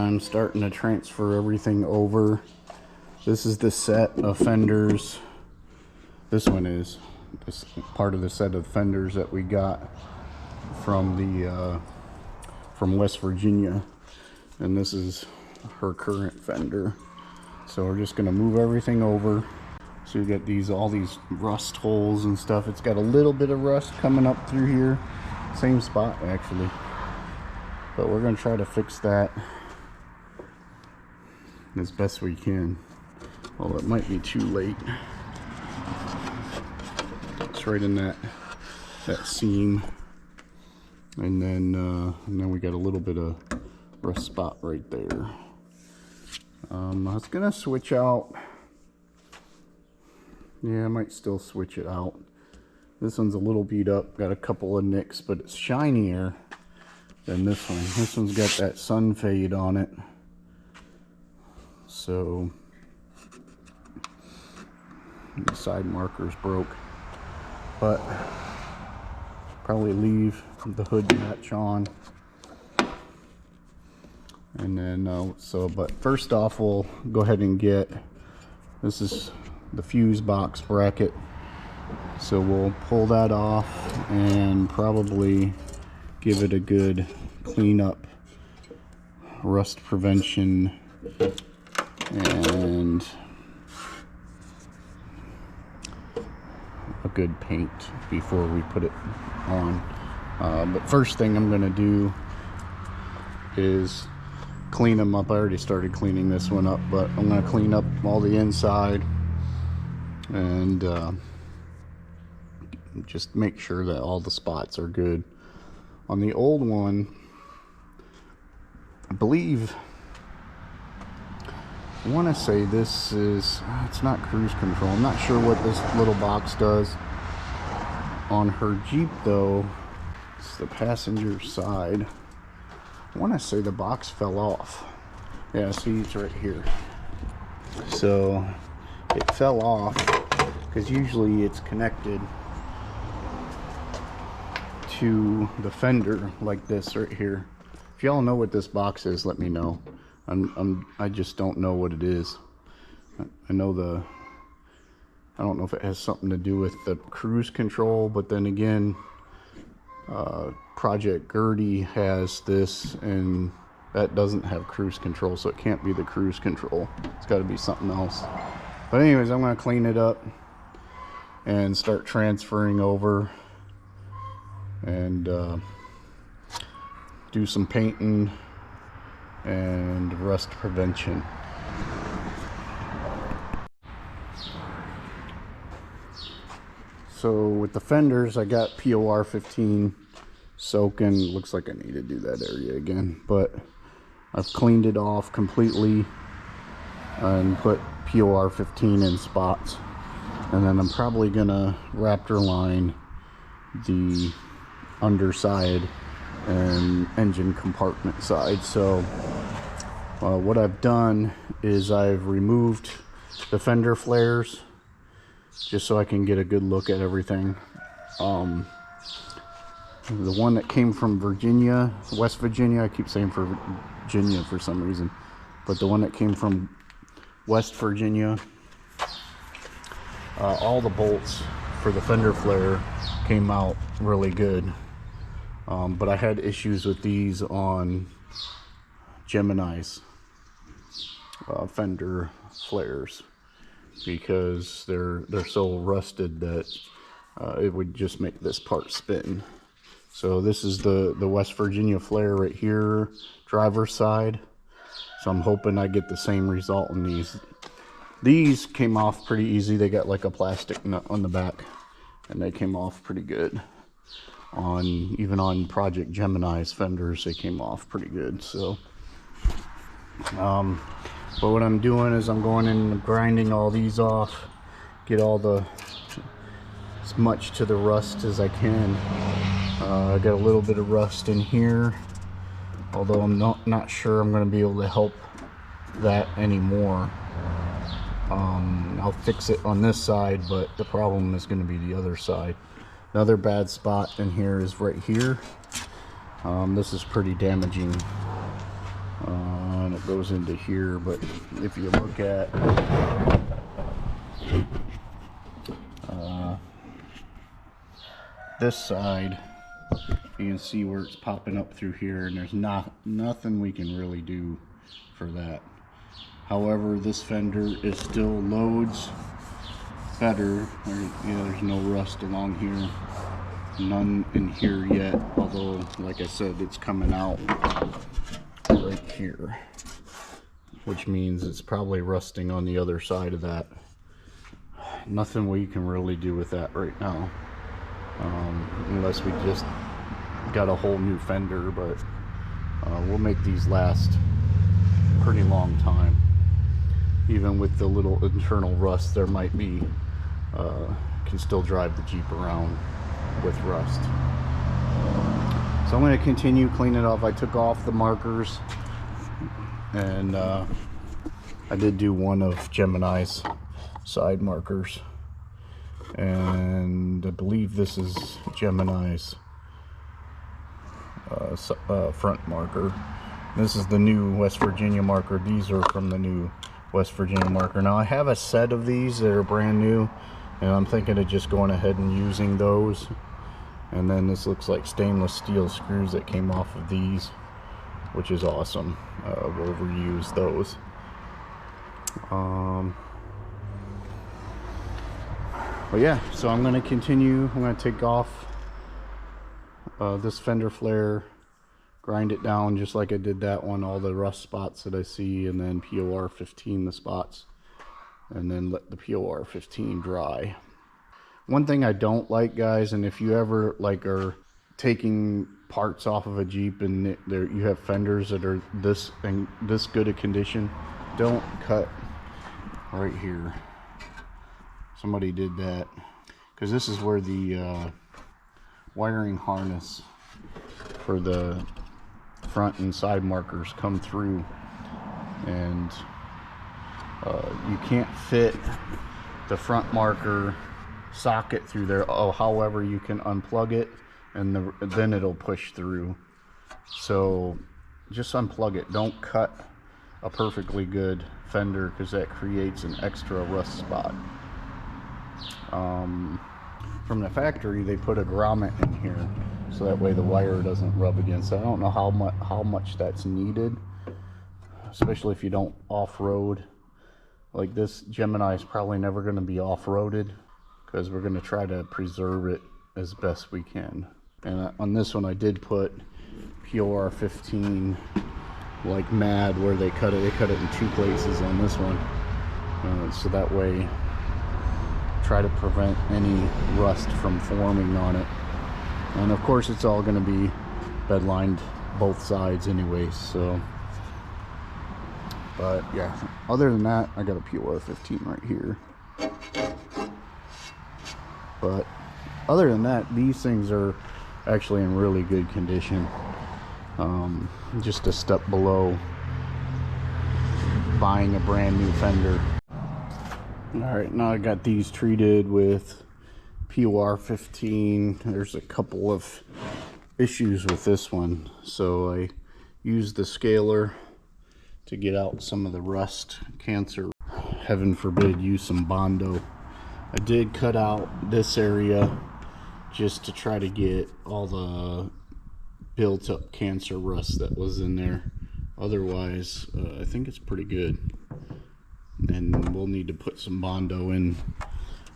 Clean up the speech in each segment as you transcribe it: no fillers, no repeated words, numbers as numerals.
I'm starting to transfer everything over. This is the set of fenders. This one is this part of the set of fenders that we got from the from West Virginia, and this is her current fender. So we're just going to move everything over. So you get these, all these rust holes and stuff. It's got a little bit of rust coming up through here, same spot actually, but we're going to try to fix that as best we can. Well, it might be too late. It's right in that seam, and then we got a little bit of rust spot right there. I was gonna switch out. Yeah, I might still switch it out. This one's a little beat up, got a couple of nicks, but it's shinier than this one. This one's got that sun fade on it. So the side marker's broke, but probably leave the hood match on. And then but first off, we'll go ahead and get, this is the fuse box bracket, so we'll pull that off and probably give it a good clean up, rust prevention, and a good paint before we put it on. But first thing I'm gonna do is clean them up. I already started cleaning this one up, but I'm going to clean up all the inside and just make sure that all the spots are good. On the old one, I believe, I want to say this is, it's not cruise control. I'm not sure what this little box does. On her Jeep though, it's the passenger side. I want to say the box fell off. Yeah, see, it's right here. So it fell off because usually it's connected to the fender like this right here. If y'all know what this box is, let me know. I just don't know what it is. I know I don't know if it has something to do with the cruise control, but then again, Project Gertie has this, and that doesn't have cruise control, so it can't be the cruise control. It's got to be something else. But anyways, I'm going to clean it up and start transferring over and do some painting and rust prevention. So with the fenders, I got POR 15 soaking. Looks like I need to do that area again, but I've cleaned it off completely and put POR 15 in spots. And then I'm probably gonna Raptor line the underside and engine compartment side. So what I've done is I've removed the fender flares just so I can get a good look at everything. The one that came from Virginia, West Virginia, I keep saying Virginia for some reason, but the one that came from West Virginia, all the bolts for the fender flare came out really good. But I had issues with these on Gemini's fender flares because they're so rusted that it would just make this part spin. So this is the West Virginia flare right here, driver's side. So I'm hoping I get the same result in these. These came off pretty easy. They got like a plastic nut on the back, and they came off pretty good. Even on Project Gemini's fenders, they came off pretty good. So, but what I'm doing is I'm going in and grinding all these off, get all as much to the rust as I can. I got a little bit of rust in here, although I'm not sure I'm going to be able to help that anymore. I'll fix it on this side, but the problem is going to be the other side. Another bad spot in here is right here. This is pretty damaging, and it goes into here, but if you look at this side, you can see where it's popping up through here, and there's nothing we can really do for that. However, this fender is still loads better. There's no rust along here, none in here yet, although like I said, it's coming out right here, which means it's probably rusting on the other side of that. Nothing we can really do with that right now, unless we just got a whole new fender, but we'll make these last pretty long time. Even with the little internal rust, there might be can still drive the Jeep around with rust. So I'm going to continue cleaning it off. I took off the markers, and I did do one of Gemini's side markers, and I believe this is Gemini's front marker. This is the new West Virginia marker. These are from the new West Virginia marker. Now I have a set of these that are brand new, and I'm thinking of just going ahead and using those. And then this looks like stainless steel screws that came off of these, which is awesome. We'll reuse those. But yeah, so I'm going to continue. I'm going to take off this fender flare, grind it down just like I did that one, all the rust spots that I see, and then POR 15 the spots, and then let the POR 15 dry. One thing I don't like, guys, and if you ever like are taking parts off of a Jeep and you have fenders that are this good a condition, don't cut right here. Somebody did that, because this is where the wiring harness for the front and side markers come through, and you can't fit the front marker socket through there. However, you can unplug it, and then it'll push through. So just unplug it. Don't cut a perfectly good fender, because that creates an extra rust spot. From the factory, they put a grommet in here so that way the wire doesn't rub against it. I don't know how much that's needed, especially if you don't off-road. Like this Gemini is probably never going to be off-roaded, because we're going to try to preserve it as best we can. And on this one I did put POR 15 like mad, where they cut it in 2 places on this one, so that way try to prevent any rust from forming on it. And of course it's all going to be bed lined both sides anyway, so. But yeah, other than that, I got a POR 15 right here. But other than that, these things are actually in really good condition. Just a step below buying a brand new fender. Alright, now I got these treated with POR 15. There's a couple of issues with this one, so I used the scaler to get out some of the rust cancer. Heaven forbid, use some Bondo. I did cut out this area just to try to get all the built up cancer rust that was in there. Otherwise, I think it's pretty good. And we'll need to put some Bondo in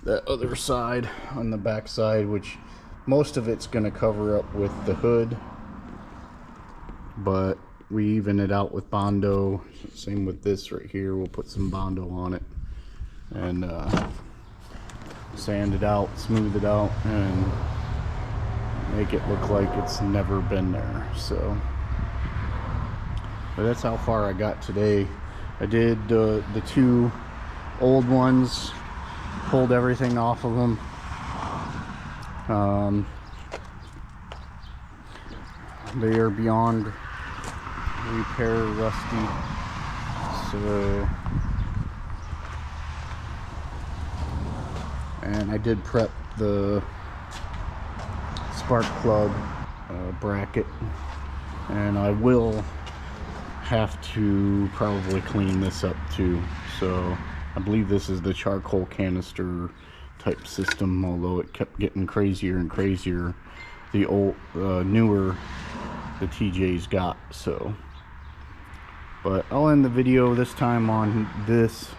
that other side, on the back side, which most of it's going to cover up with the hood, but we even it out with Bondo. Same with this right here. We'll put some Bondo on it and sand it out, smooth it out, and make it look like it's never been there. So, but that's how far I got today. I did the 2 old ones, pulled everything off of them. They are beyond repair, rusty. So, and I did prep the spark plug bracket, and I will have to probably clean this up too. So I believe this is the charcoal canister type system, although it kept getting crazier and crazier the newer the TJ's got. So, but I'll end the video this time on this.